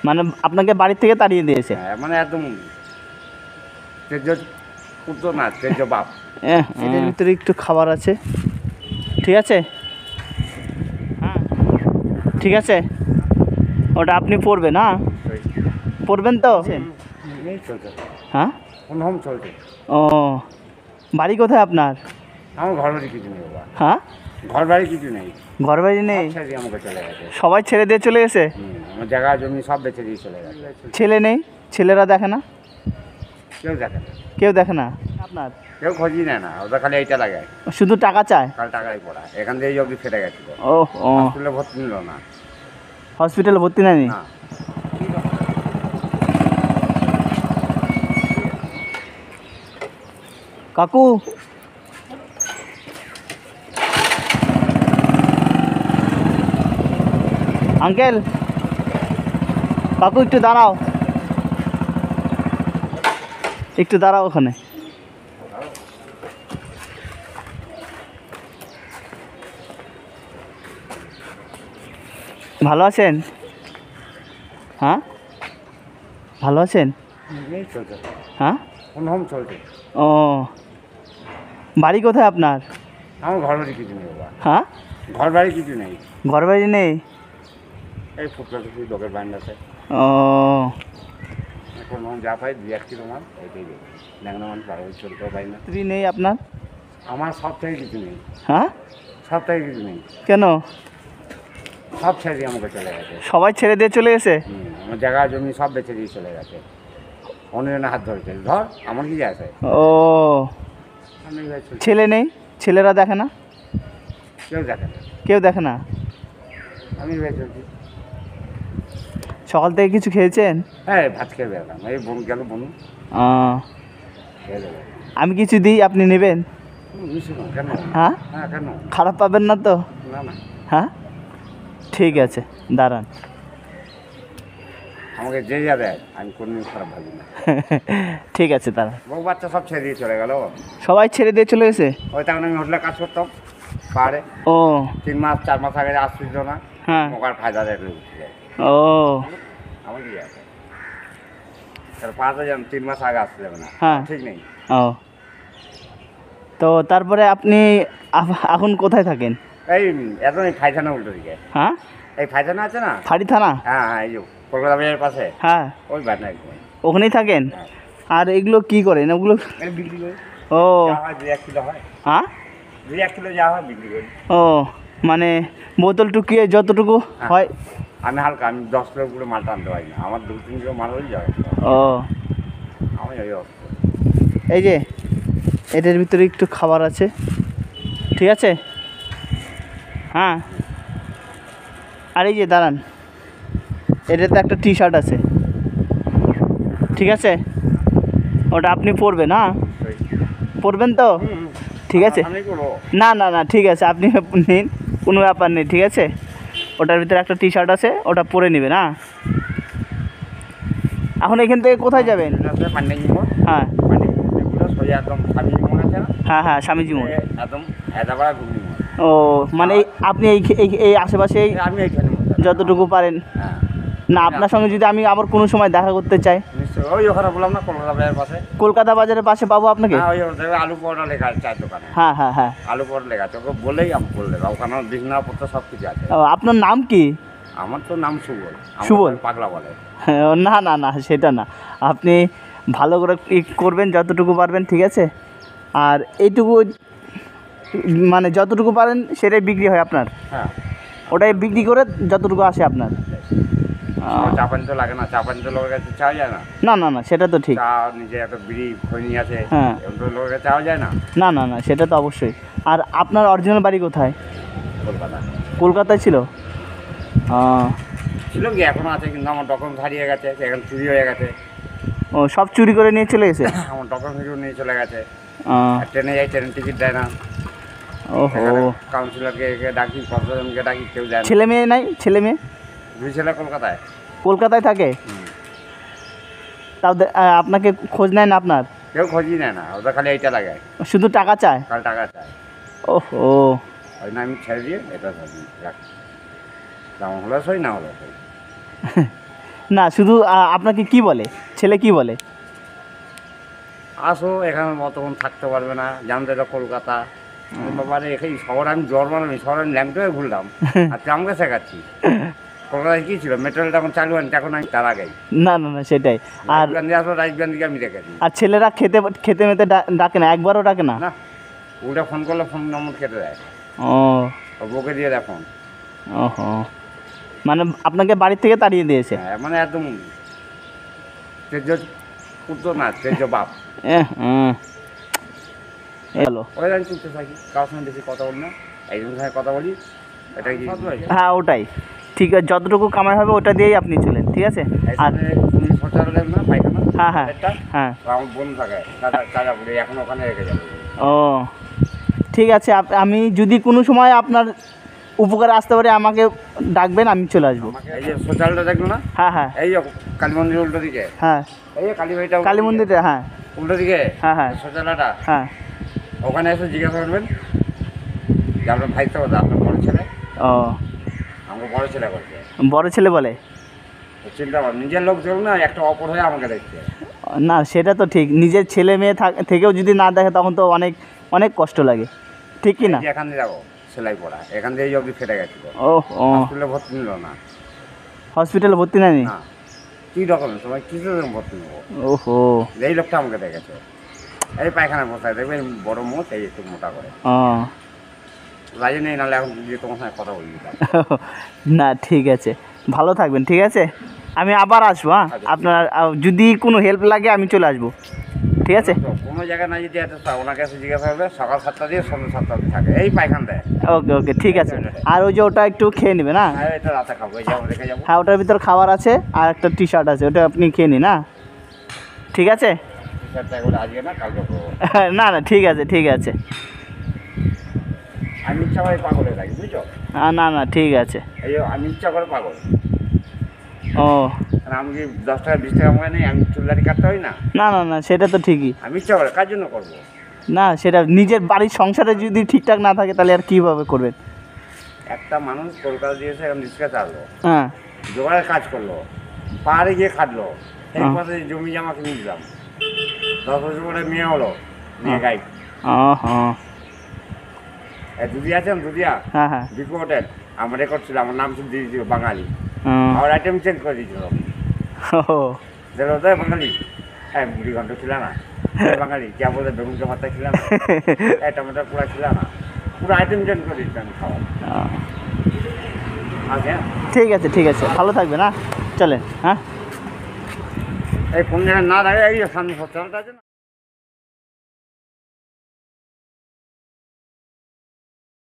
মানে আপনাকে বাড়ি থেকে তাড়িয়ে দিয়েছে? হ্যাঁ, মানে একদম তেজ পুত্র না, তেজ বাপ। এর ভিতরে একটু খাবার আছে, ঠিক আছে? হ্যাঁ, ঠিক আছে, ওটা আপনি পড়বেন। না পড়বেন তো? এই চলছে, হ্যাঁ, কোন হোম চলছে। ও, বাড়ি কোথায় আপনার? আমার ঘর বাড়ি কিছু নেই বাবা, হ্যাঁ, ঘর বাড়ি কিছু নেই, ঘর বাড়ি নেই? সব ছেড়ে দিয়ে আমাকে চলে গেছে। সবাই ছেড়ে দিয়ে চলে গেছে? আমার জায়গা জমি সব বেঁচে দিয়ে চলে গেছে। ছেলে নেই? ছেলেরা দেখে না? কেউ দেখে না, কেউ দেখে না আপনার? কেউ খোঁজই নেয় না, ওদের খালি এইটা লাগে, শুধু টাকা চায়? কাল টাকাই পড়া। এখান থেকে এই অবধি ফেটে গেছিল, ও ও, হসপিটালে ভর্তি নিল না। হসপিটালে ভর্তি নেয়নি? না, কাকু, আঙ্কেল, কাকু একটু দাঁড়াও, একটু দাঁড়াও ওখানে। ভালো আছেন? হ্যাঁ, ভালো আছেন? এই চলছে, হ্যাঁ, কোন হোম চলছে। ও, বাড়ি কোথায় আপনার? আমার ঘর বাড়ি কিছু নেই বাবা, হ্যাঁ, ঘর বাড়ি কিছু নেই, ঘর বাড়ি নেই? এই ফুটপাতে লোকের বান্ডাতে ও, এখন যা পাই 2-1 কিলো মাল এটাই দেবে। ল্যাংড়া মানুষ বারো চলতেও পাই না। স্ত্রী নেই আপনার? আমার সব থেকে কিছু নেই, হ্যাঁ, সব থেকে কিছু নেই, কেন? সব ছেড়ে দিয়ে আমাকে চলে গেছে। সবাই ছেড়ে দিয়ে চলে গেছে? আমার জায়গা জমি সব বেঁচে দিয়ে চলে গেছে। অন্যজনের হাত ধরেছে, ধর আমার কি আছে। ও, আমি এইভাবে চলছি। ছেলে নেই? ছেলেরা দেখে না? কেউ দেখে না, কেউ দেখে না? আমি এইভাবে চলছি। সকাল থেকে কিছু খেয়েছেন? হ্যাঁ, ভাত খেয়ে বেরলাম, এই বোন গেল বনু খেয়ে দেবে। আমি কিছু দিই, আপনি নেবেন? নিশ্চয় না, কেন? হ্যাঁ, হ্যাঁ, কেন? খারাপ পাবেন না তো? না না, হ্যাঁ, ঠিক আছে, দাঁড়ান। আমাকে যে যা দেয় আমি কোনদিন খারাপ ভাবি না। ঠিক আছে, দাঁড়ান। বউ বাচ্চা সব ছেড়ে দিয়ে চলে গেল। সবাই ছেড়ে দিয়ে চলে গেছে? ওই তখন আমি হোটেলে কাজ করতাম পাহাড়ে, ও, 3 মাস 4 মাস আগে আসছিল না, হ্যাঁ, ওকার ফায়দা দেখলে উঠে যায়। ও, আমার কি আছে, তাহলে 5,000 3 মাস আগে আসতে যাবে না, হ্যাঁ, ঠিক নেই। ও, তো তারপরে আপনি এখন কোথায় থাকেন? এই এত এই ফাইথানা উল্টো দিকে, হ্যাঁ, এই ফাইথানা আছে না, ফাঁড়ি থানা? হ্যাঁ হ্যাঁ, এই যে কলকাতা বাজারের পাশে, হ্যাঁ, ওই বাটনা একদম। ওখানেই থাকেন? হ্যাঁ। আর এগুলো কি করেন ওগুলো? এই বিক্রি করি, ও, যা হয় 2-1 কিলো হয়, হ্যাঁ, 2-1 কিলো যা হয় বিক্রি করি। ও, মানে বোতল টুকিয়ে যতটুকু হ্যাঁ। হয়? আমি হালকা, আমি 10 কিলো করে মালটা আনতে পারি না, আমার 2-3 কিলো মাল হয়ে যায়। ও, আমি ওই অবস্থা। এই যে এটার ভিতরে একটু খাবার আছে, ঠিক আছে? হ্যাঁ, আর এই যে দাঁড়ান, এটাতে একটা টি শার্ট আছে, ঠিক আছে? ওটা আপনি পরবেন? হ্যাঁ, পরবেন তো? ঠিক আছে, আমি করবো। না না না, ঠিক আছে, আপনি নিন, কোনো ব্যাপার নেই, ঠিক আছে? ওটার ভিতরে একটা টি শার্ট আছে, ওটা পরে নেবেন। হ্যাঁ, এখন এখান থেকে কোথায় যাবেন? পান্ডেঙ্গি মোড়, হ্যাঁ, পান্ডেঙ্গি মোড় সোজা একদম স্বামীজি মোড় আছে না, হ্যাঁ, হ্যাঁ, স্বামীজি মোড়। একদম হেদাপাড়া ঘুগনি মোড়। ও, মানে আপনি এই আশেপাশে আমি এইখানে যতটুকু পারেন। হ্যাঁ, না, আপনার সঙ্গে যদি আমি আবার কোনো সময় দেখা করতে চাই? নিশ্চয়ই, ওই ওখানে বললাম না কলকাতা বাজারের পাশে। কলকাতা বাজারের পাশে পাবো আপনাকে? হ্যাঁ, ওই দেখবে আলু পরোটা লেখা আছে চায়ের দোকানে, হ্যাঁ, হ্যাঁ, হ্যাঁ। আলু পরোটা লেখা আছে, ওকে বললেই আমি বলে দেবো, ওখানে বিছনাপত্র সব কিছু আছে। ও, আপনার নাম কি? আমার তো নাম সুবল। সুবল? পাগলা বলে। না না না, সেটা না, আপনি ভালো করে করবেন যতটুকু পারবেন, ঠিক আছে? আর এইটুকু মানে যতটুকু পারেন সেটাই বিক্রি হয় আপনার? হ্যাঁ, ওটাই বিক্রি করে যতটুকু আসে আপনার? চা পানি তো লাগে না, চা পানি তো লোকের কাছে চাওয়া যায় না। না না না, সেটা তো ঠিক। চা নিজে একটা বিড়ি খৈনি আছে, হ্যাঁ, এরকম তো লোকের কাছে চাওয়া যায় না। না না না, সেটা তো অবশ্যই। আর আপনার অরিজিনাল বাড়ি কোথায়? কলকাতা কলকাতায় ছিল? ছিল কি, এখনো আছে, কিন্তু আমার ডকুমেন্ট হারিয়ে গেছে, এখন চুরি হয়ে গেছে। ও, সব চুরি করে নিয়ে চলে গেছে? আমার ডকুমেন্টগুলো নিয়ে চলে গেছে। আহ, ট্রেনে যাই, ট্রেনের টিকিট দেয় না। ওহো, কাউন্সিলরকে ডাকি, কর্পোরেশনকে ডাকি, কেউ দেয় না। ছেলে মেয়ে নাই? ছেলে মেয়ে? 2 ছেলে কলকাতায়। কলকাতায় থাকে? তাও আপনাকে খোঁজ নেয় না আপনার? কেউ খোঁজই নেয় না, ওদের খালি এইটা লাগে, শুধু টাকা চায়? খালি টাকা চায়। ওহো, ওই না আমি ছেড়ে দিয়ে এটা রাখি, তেমন হলে সই, না হলে সই। না শুধু আপনাকে কি বলে, ছেলে কি বলে? আসো এখানে মতন থাকতে পারবে না, জানতে এটা কলকাতা। বাবারে এখানে শহর আমি জন্মালাম, শহর আমি ল্যাংটোয় ঘুরলাম আর তুই আমাকে শেখাচ্ছি। কলকাতায় কী ছিল, মেট্রোলটা এখন চালু হয়নি, এখন আমি তার আগেই। না না না সেটাই। আর রাজীব গান্ধী আসলো, রাজীব গান্ধীকে আমি দেখেছি। আর ছেলেরা খেতে খেতে মেতে ডাকে না, একবারও ডাকে না? না, ওটা ফোন করলে ফোন নম্বর খেতে দেয়, ও ও বউকে দিয়ে দেয় ফোন। ওহো, মানে আপনাকে বাড়ির থেকে তাড়িয়ে দিয়েছে? হ্যাঁ, মানে একদম তেজ পুত্র না, তেজ বাপ। এলো ওই আমি চুপতে থাকি, কারোর সঙ্গে বেশি কথা বলি না, একজনের সঙ্গে কথা বলি। এটা কি হ্যাঁ ওটাই ঠিক আছে, যতটুকু কামাই হবে ওটা দিয়েই আপনি চলেন, ঠিক আছে? আর তুমি শৌচালয় না, পায়খানা, হ্যাঁ হ্যাঁ একটা হ্যাঁ আমার বোন থাকে চাঁদাপুরে, এখন ওখানে রেখে যাবো। ও ঠিক আছে, আমি যদি কোনো সময় আপনার উপকারে আসতে পারি আমাকে ডাকবেন, আমি চলে আসবো। এই যে শৌচালয়টা দেখলো না, হ্যাঁ হ্যাঁ এই যে কালী মন্দির উল্টো দিকে, হ্যাঁ এই যে কালী বাড়িটা কালী মন্দিরে, হ্যাঁ উল্টো দিকে, হ্যাঁ হ্যাঁ শৌচালয়টা, হ্যাঁ ওখানে এসে জিজ্ঞাসা করবেন যে আপনার ভাই তো আপনার বড় ছেলে। ও আমাকে বড় ছেলে করছে, বড় ছেলে বলে? চিন্তা কর, নিজের লোক চলুন না, একটা অপর হয়ে আমাকে দেখছে। না সেটা তো ঠিক, নিজের ছেলে মেয়ে থেকেও যদি না দেখে তখন তো অনেক অনেক কষ্ট লাগে, ঠিক কি না? এই যে এখান দিয়ে যাবো সেলাই পড়া, এখান দিয়ে এই অবধি ফেটে গেছিলো, ও ও হসপিটালে ভর্তি নিল না। হসপিটালে ভর্তি নেয়নি? না, কী ডকুমেন্ট, তোমার কিছু ভর্তি নেবো। ওহো, এই লোকটা আমাকে দেখেছে, এই পায়খানা বসায় দেখবে বড় মোট, এই একটু মোটা করে, ও রাজি নেই, নাহলে এখন গিয়ে তোমার সঙ্গে কথা বলি। না ঠিক আছে, ভালো থাকবেন, ঠিক আছে? আমি আবার আসবো, হ্যাঁ আপনার যদি কোনো হেল্প লাগে আমি চলে আসবো, ঠিক আছে? কোনো জায়গায় না যদি একটা ওনার কাছে জিজ্ঞাসা করবে, সকাল 7টা দিয়ে সন্ধ্যা 7টা অবধি থাকে, এই পায়খান দেয়। ওকে ওকে ঠিক আছে। আর ওই যে ওটা একটু খেয়ে নেবে না? হ্যাঁ, এটা রাতে খাবো, এই যাবো রেখে যাবো। হ্যাঁ ওটার ভিতর খাবার আছে আর একটা টি শার্ট আছে, ওটা আপনি খেয়ে নিন, না ঠিক আছে? টি-শার্টটা এগুলো আজকে না, কালকে করবো। না না ঠিক আছে ঠিক আছে। আমি ইচ্ছা করে পাগল হয়ে থাকি, বুঝছো? না না ঠিক আছে। এই যে আমি ইচ্ছা করে পাগল, ও কারণ আমি কি 10 টাকা 20 টাকা মনে নেই, আমি চুলদারি কাটতে হয় না, না না না সেটা তো ঠিকই। আমি ইচ্ছা করে কার জন্য করবো? না সেটা নিজের বাড়ির সংসারে যদি ঠিকঠাক না থাকে তাহলে আর কীভাবে করবেন? একটা মানুষ কলকাতা দিয়েছে, এখন রিক্সা চাললো, হ্যাঁ জোগাড়ের কাজ করলো, পাহাড়ে গিয়ে খাটলো, এই হ্যাঁ। পাশে জমি জামা কিনে দিলাম, 10 বছর করে মেয়ে হলো, মেয়ে গাই। ও হ্যাঁ দুদি আছেন, দুদিয়া হ্যাঁ হ্যাঁ বিকু হোটেল, আমার রেকর্ড ছিল, আমার নাম শুধু দিয়েছিল বাঙালি, হুম। আমার আইটেম চেঞ্জ করে দিয়েছিল। ও দেখলো তো বাঙালি, হ্যাঁ মুড়ি ঘন্ট ছিল না, বাঙালি কে বলতে বেগুন কে ভাতা ছিল না, টমেটোর পোড়া ছিল না, পুরো আইটেম চেঞ্জ করে দিয়েছিলাম খাওয়া। আচ্ছা ঠিক আছে, ভালো থাকবেন, হ্যাঁ চলেন, হ্যাঁ এই কোন জায়গায় না থাকে, এই সামনে সপ্তাহটা আছে না।